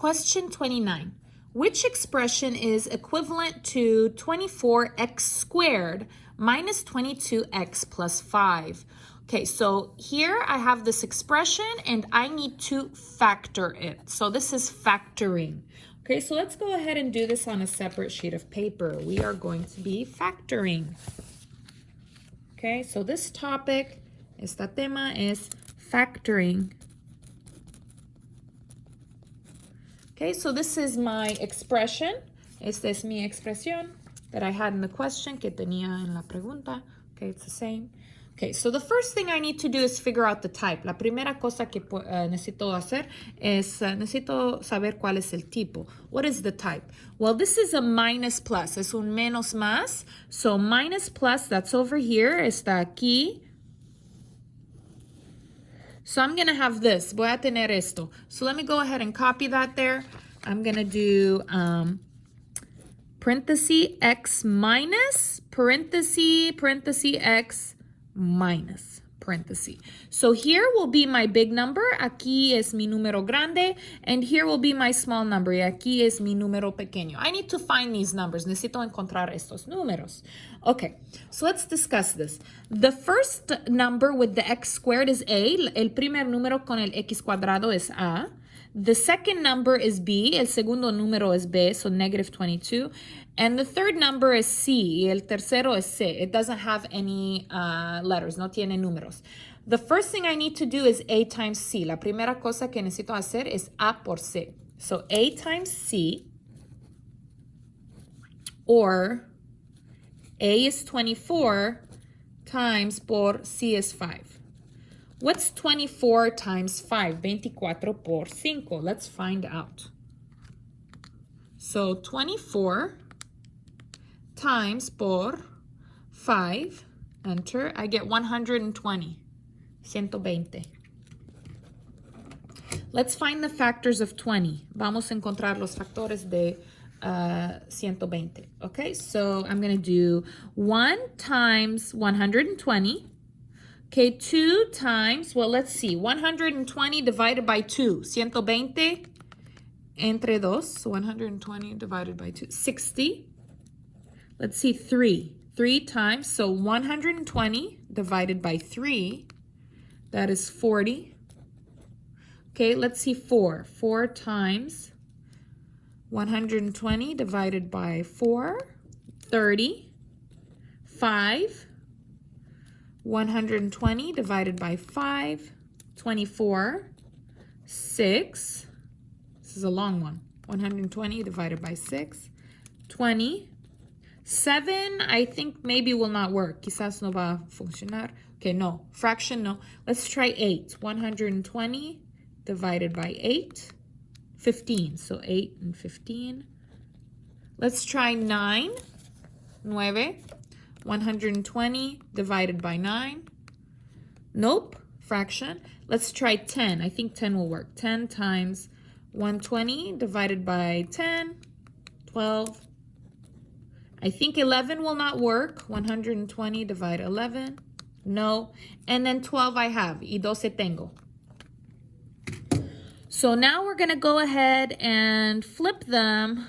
Question 29. Which expression is equivalent to 24x squared minus 22x plus 5? Okay, so here I have this expression and I need to factor it. So this is factoring. Okay, so let's go ahead and do this on a separate sheet of paper. We are going to be factoring. Okay, so this topic, esta tema is factoring. Okay, so this is my expression. Esta es mi expresión that I had in the question, que tenía en la pregunta. Okay, it's the same. Okay, so the first thing I need to do is figure out the type. La primera cosa que necesito hacer es, necesito saber cuál es el tipo. What is the type? Well, this is a minus plus. Es un menos más. So minus plus, that's over here. Está aquí. So I'm going to have this. Voy a tener esto. So let me go ahead and copy that there. I'm going to do parenthesis x minus, parenthesis x minus, parenthesis. So here will be my big number. Aquí es mi número grande. And here will be my small number. Y aquí es mi número pequeño. I need to find these numbers. Necesito encontrar estos números. Okay, so let's discuss this. The first number with the x squared is A. El primer número con el x cuadrado es A. The second number is B. El segundo número es B, so negative 22. And the third number is C. Y el tercero es C. It doesn't have any letters, no tiene números. The first thing I need to do is A times C. La primera cosa que necesito hacer es A por C. So A times C, or A is 24 times por C is 5. What's 24 times 5? 24 por 5. Let's find out. So 24 times por 5, enter, I get 120. 120. Let's find the factors of 20. Vamos a encontrar los factores de 120. Okay, so I'm going to do 1 times 120. Okay, 2 times, well, let's see, 120 divided by 2, 120 entre dos, so 120 divided by 2, 60. Let's see, 3 times, so 120 divided by 3, that is 40. Okay, let's see, 4 times 120 divided by 4, 30. 5, 120 divided by 5, 24, 6, this is a long one, 120 divided by 6, 20, 7, I think maybe will not work, quizás no va a funcionar, okay, no, fraction, no, let's try 8, 120 divided by 8, 15, so 8 and 15, let's try 9, 120 divided by 9. Nope, fraction. Let's try 10. I think 10 will work. 10 times 120 divided by 10, 12. I think 11 will not work. 120 divided 11. No. And then 12 I have. Y 12 tengo. So now we're going to go ahead and flip them.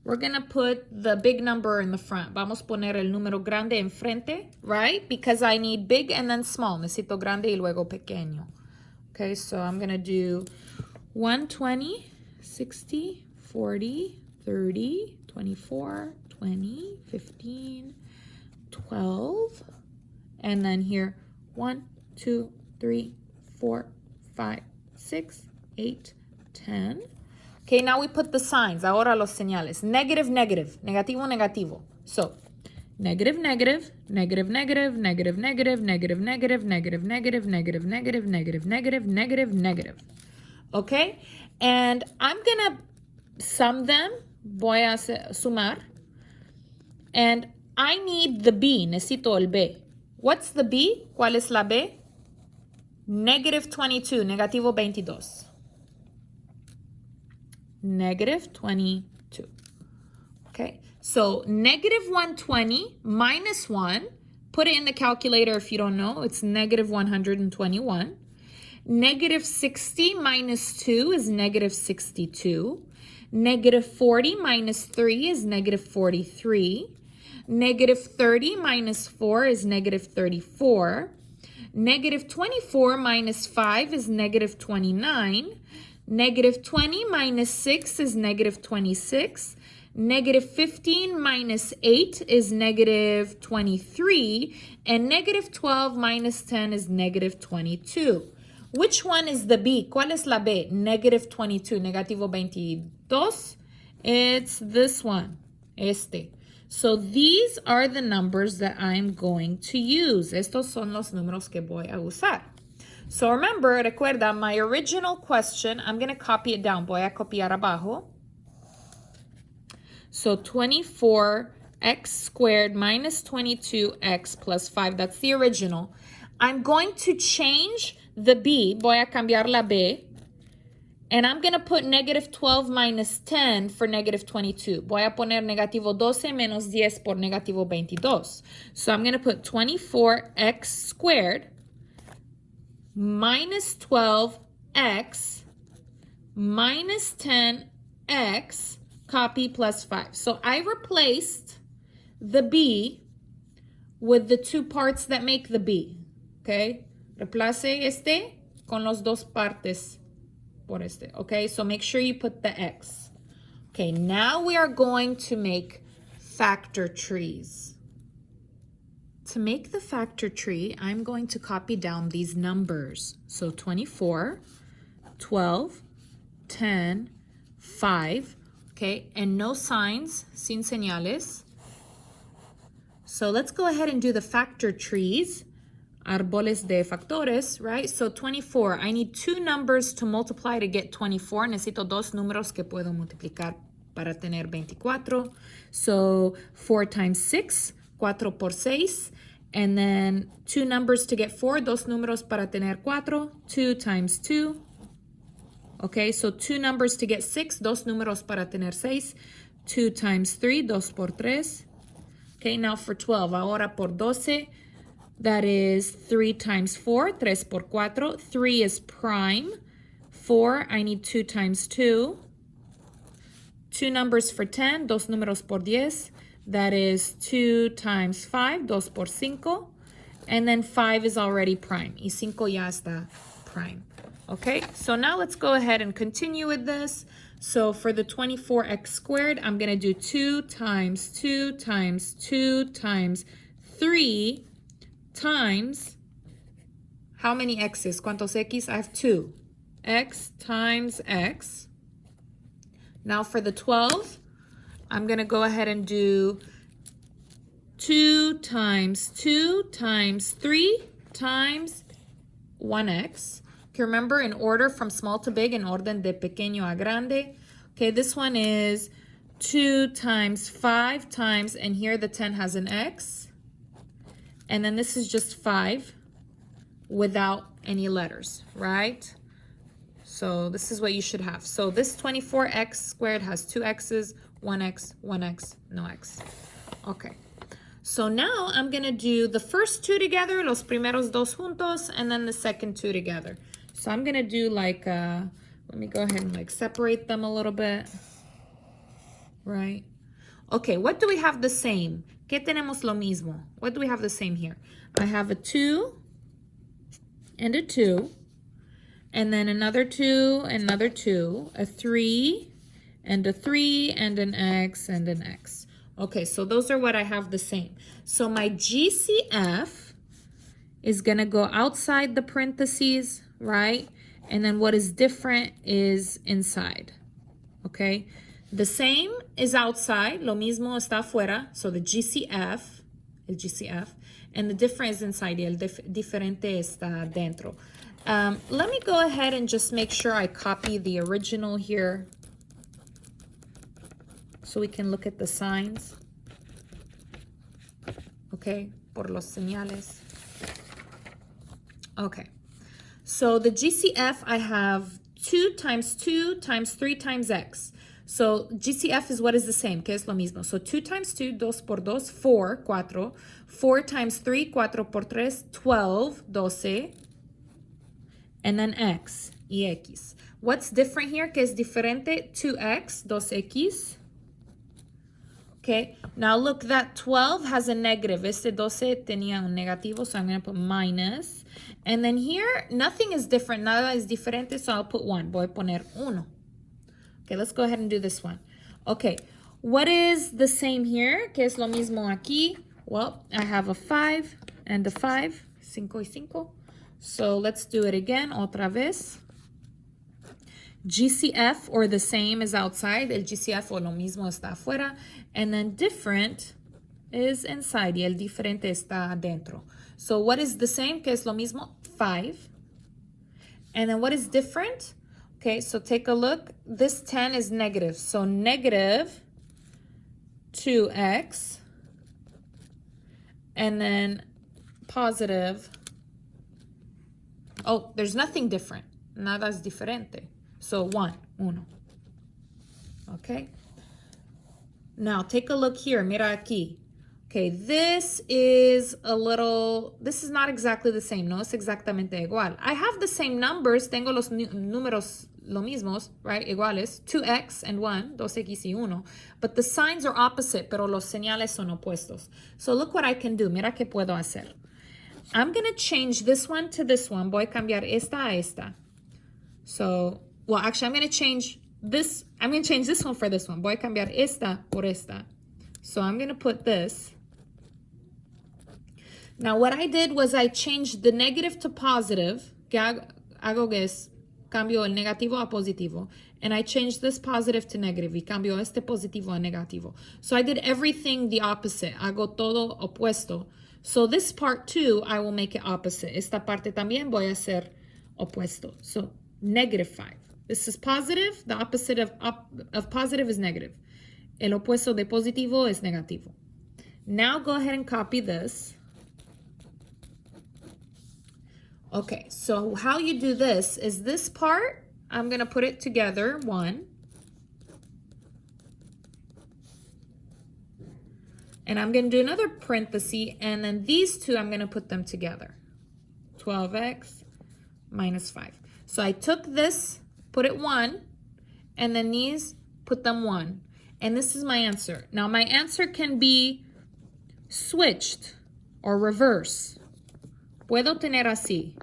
We're going to put the big number in the front. Vamos a poner el número grande enfrente, right? Because I need big and then small. Necesito grande y luego pequeño. Okay, so I'm going to do 120, 60, 40, 30, 24, 20, 15, 12. And then here, 1, 2, 3, 4, 5, 6, 8, 10. Okay, now we put the signs. Ahora los señales. Negative, negative. Negativo, negativo. So, negative, negative, negative, negative, negative, negative, negative, negative, negative, negative, negative, negative, negative, negative, negative, negative. Okay? And I'm going to sum them. Voy a sumar. And I need the B. Necesito el B. What's the B? ¿Cuál es la B? Negative 22. Negativo 22. Negative 22. Okay, so negative 120 minus 1, put it in the calculator if you don't know, it's negative 121. Negative 60 minus 2 is negative 62. Negative 40 minus 3 is negative 43. Negative 30 minus 4 is negative 34. Negative 24 minus 5 is negative 29. Negative 20 minus 6 is negative 26. Negative 15 minus 8 is negative 23. And negative 12 minus 10 is negative 22. Which one is the B? ¿Cuál es la B? Negative 22, negativo 22. It's this one, este. So these are the numbers that I'm going to use. Estos son los números que voy a usar. So remember, recuerda, my original question, I'm going to copy it down. Voy a copiar abajo. So 24x squared minus 22x plus 5, that's the original. I'm going to change the B, voy a cambiar la B, and I'm going to put negative 12 minus 10 for negative 22. Voy a poner negativo 12 menos 10 por negativo 22. So I'm going to put 24x squared minus 12x minus 10x, copy plus 5. So I replaced the B with the two parts that make the B, okay? Replace este con los dos partes por este, okay? So make sure you put the X. Okay, now we are going to make factor trees. To make the factor tree, I'm going to copy down these numbers. So 24, 12, 10, 5, okay? And no signs, sin señales. So let's go ahead and do the factor trees. Árboles de factores, right? So 24, I need two numbers to multiply to get 24. Necesito dos números que puedo multiplicar para tener 24. So 4 times 6, 4 por 6. And then two numbers to get 4, dos números para tener 4. 2 times 2. Okay, so two numbers to get 6, dos números para tener 6. 2 times 3, 2 por 3. Okay, now for 12, ahora por 12. That is 3 times 4, 3 por 4. 3 is prime. 4, I need 2 times 2. Two numbers for 10, dos números por 10. That is 2 times 5, 2 por 5. And then 5 is already prime. Y 5 ya está prime. Okay, so now let's go ahead and continue with this. So for the 24x squared, I'm going to do 2 times 2 times 2 times 3 times, how many x's? ¿Cuántos x? I have 2. X times x. Now for the 12, I'm going to go ahead and do 2 times 2 times 3 times 1x. Okay, remember in order from small to big, in orden de pequeño a grande. Okay, this one is 2 times 5 times, and here the 10 has an x. And then this is just 5 without any letters, right? So this is what you should have. So this 24x squared has 2 x's, 1x, 1x, no x. Okay. So now I'm going to do the first two together, los primeros dos juntos, and then the second two together. So I'm going to do like, let me go ahead and like separate them a little bit, right? Okay, what do we have the same? ¿Qué tenemos lo mismo? What do we have the same here? I have a 2 and a 2, and then another 2, another 2, a 3, and a 3, and an x, and an x. Okay, so those are what I have the same. So my GCF is going to go outside the parentheses, right? And then what is different is inside, okay? The same is outside, lo mismo está afuera, so the GCF, el GCF, and the different is inside, y el diferente está dentro. Let me go ahead and just make sure I copy the original here so we can look at the signs. Okay, por los señales. Okay, so the GCF, I have 2 times 2 times 3 times x. So GCF is what is the same, que es lo mismo. So 2 times 2, 2 por 2, 4, 4. 4 times 3, 4 por 3, 12, 12. and then x, y x. What's different here? ¿Qué es diferente? 2x, 2x. Okay, now look, that 12 has a negative. Este 12 tenía un negativo, so I'm going to put minus. And then here, nothing is different. Nada es diferente, so I'll put 1. Voy a poner 1. Okay, let's go ahead and do this one. Okay, what is the same here? ¿Qué es lo mismo aquí? Well, I have a 5 and a 5. 5 y 5. So let's do it again, otra vez. GCF, or the same, is outside. El GCF, o lo mismo, está afuera. And then different is inside. Y el diferente está adentro. So what is the same? ¿Qué es lo mismo? 5. And then what is different? Okay, so take a look. This 10 is negative. So negative 2x. And then positive. Oh, there's nothing different. Nada es diferente. So 1. Okay. Now take a look here. Mira aquí. Okay, this is not exactly the same. No es exactamente igual. I have the same numbers. Tengo los números lo mismos, right? Iguales. 2x and 1. 2x y 1. But the signs are opposite, pero los señales son opuestos. So look what I can do. Mira qué puedo hacer. I'm going to change this one to this one. Voy a cambiar esta a esta. So, well, actually, I'm going to change this one for this one. Voy a cambiar esta por esta. So I'm going to put this. Now, what I did was I changed the negative to positive. Que hago que es, cambio el negativo a positivo. And I changed this positive to negative. Y cambio este positivo a negativo. So I did everything the opposite. Hago todo opuesto. So this part too, I will make it opposite. Esta parte también voy a hacer opuesto. So negative 5. This is positive. The opposite of positive is negative. El opuesto de positivo es negativo. Now go ahead and copy this. Okay, so how you do this is this part, I'm going to put it together, 1. And I'm going to do another parenthesis, and then these two, I'm going to put them together. 12x minus 5. So I took this, put it 1, and then these, put them 1. And this is my answer. Now, my answer can be switched or reverse. Puedo tener así,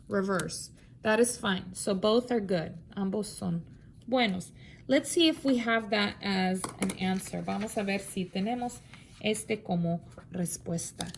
reverse. That is fine. So both are good. Ambos son buenos. Let's see if we have that as an answer. Vamos a ver si tenemos este como respuesta.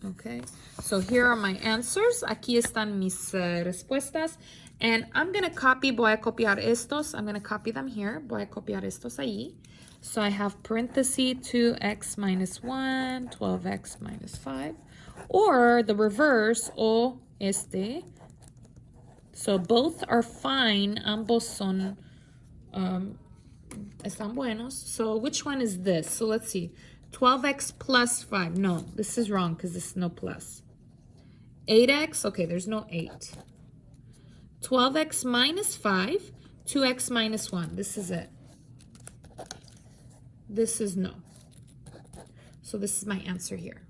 Okay, so here are my answers. Aquí están mis respuestas. And I'm going to copy, voy a copiar estos. I'm going to copy them here. Voy a copiar estos ahí. So I have parenthesis 2x minus 1, 12x minus 5. Or the reverse, o este. So both are fine. Ambos son, están buenos. So which one is this? So let's see. 12x plus 5. No, this is wrong because this is no plus. 8x. Okay, there's no 8. 12x minus 5. 2x minus 1. This is it. This is no. So this is my answer here.